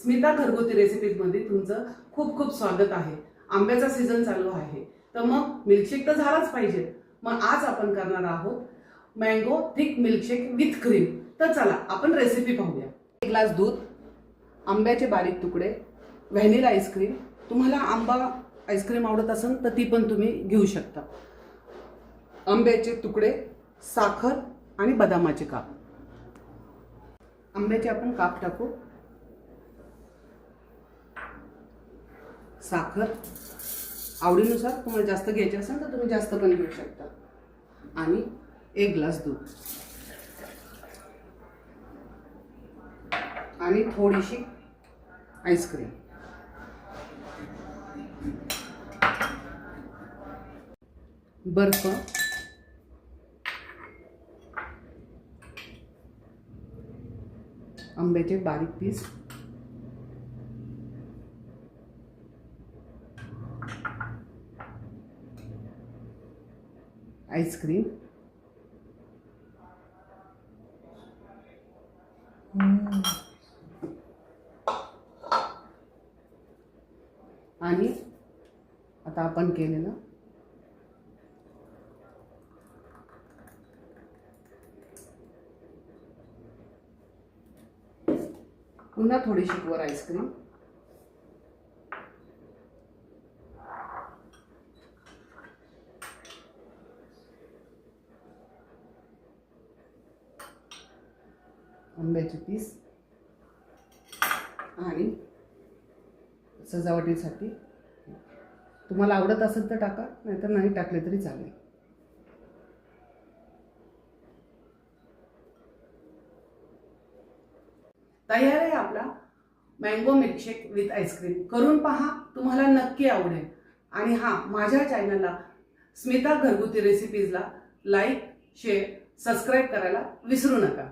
स्मिता घरगुती रेसिपीजमध्ये तुमचं खूप खूप स्वागत आहे। आंब्याचा सीझन चालू आहे, तर मग मिल्कशेक तर झालाच पाहिजे। मग आज आपण करणार आहोत mango thick milkshake with cream. तर चला आपण रेसिपी पाहूया। 1 ग्लास दूध, आंब्याचे बारीक तुकडे, व्हॅनिला आईस्क्रीम, तुम्हाला आंबा आईस्क्रीम आवडत असेल तर ती पण तुम्ही घेऊ शकता, आंब्याचे तुकडे, साखर आणि बदामाचे काप। आंब्याचे आपण काप टाकू, साखर आवडीनुसार, तुम्हाला जास्त घ्यायचे असेल तर तुम्ही जास्त पण घेऊ शकता, आणि 1 ग्लास दूध आणि थोडीशी आईस्क्रीम। बर्फ, आंब्याचे बारीक पीस, आईस्क्रीम, आणि आता आपण केलेलं पुन्हा थोडीशी वर आईस्क्रीम, आंब्याचे पीस, आणि सजावटीसाठी तुम्हाला आवडत असेल तर टाका, नाहीतर नाही टाकले तरी चालेल। तयार आहे आपला मँगो मिल्कशेक विथ आईस्क्रीम। करून पहा, तुम्हाला नक्की आवडेल। आणि हा, माझ्या चॅनलला स्मिता घरगुती रेसिपीजला लाईक, शेअर, सबस्क्राईब करायला विसरू नका।